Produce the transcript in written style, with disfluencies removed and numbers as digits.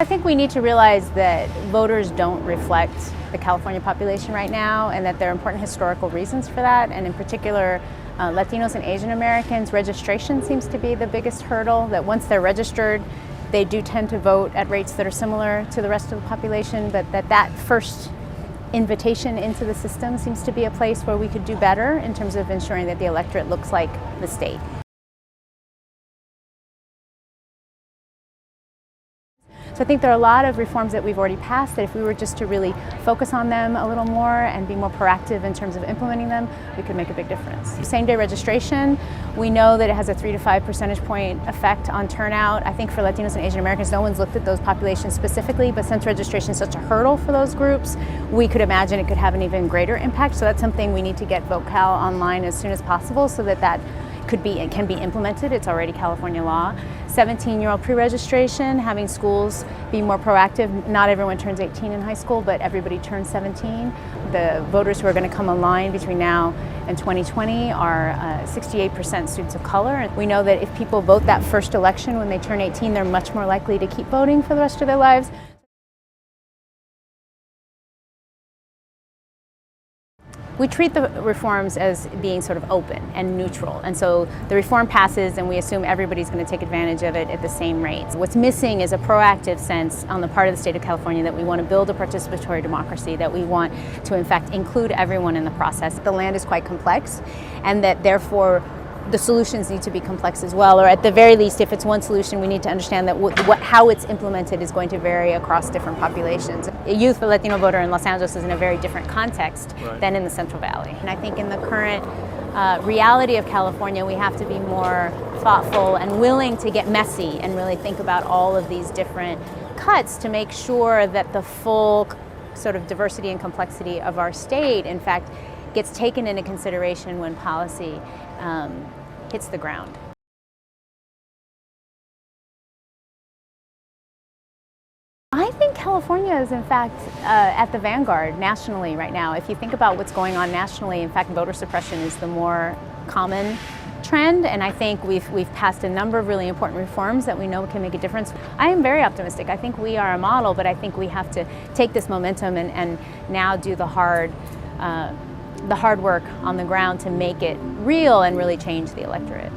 think we need to realize that voters don't reflect the California population right now, and that there are important historical reasons for that. And in particular, Latinos and Asian Americans, registration seems to be the biggest hurdle, that once they're registered, they do tend to vote at rates that are similar to the rest of the population, but that first invitation into the system seems to be a place where we could do better in terms of ensuring that the electorate looks like the state. So I think there are a lot of reforms that we've already passed that if we were just to really focus on them a little more and be more proactive in terms of implementing them, we could make a big difference. Same-day registration, we know that it has a 3 to 5 percentage point effect on turnout. I think for Latinos and Asian Americans, no one's looked at those populations specifically, but since registration is such a hurdle for those groups, we could imagine it could have an even greater impact. So that's something we need to get VoteCal online as soon as possible so that can be implemented. It's already California law. 17-year-old pre-registration, having schools be more proactive. Not everyone turns 18 in high school, but everybody turns 17. The voters who are going to come online between now and 2020 are 68% students of color. We know that if people vote that first election when they turn 18, they're much more likely to keep voting for the rest of their lives. We treat the reforms as being sort of open and neutral, and so the reform passes and we assume everybody's going to take advantage of it at the same rates. What's missing is a proactive sense on the part of the state of California that we want to build a participatory democracy, that we want to in fact include everyone in the process. The land is quite complex, and that therefore the solutions need to be complex as well, or at the very least, if it's one solution, we need to understand that how it's implemented is going to vary across different populations. A youth Latino voter in Los Angeles is in a very different context than in the Central Valley. And I think in the current reality of California, we have to be more thoughtful and willing to get messy and really think about all of these different cuts to make sure that the full sort of diversity and complexity of our state, in fact, gets taken into consideration when policy hits the ground. I think California is in fact at the vanguard nationally right now. If you think about what's going on nationally, in fact, voter suppression is the more common trend, and I think we've passed a number of really important reforms that we know can make a difference. I am very optimistic. I think we are a model, but I think we have to take this momentum and now do the hard work on the ground to make it real and really change the electorate.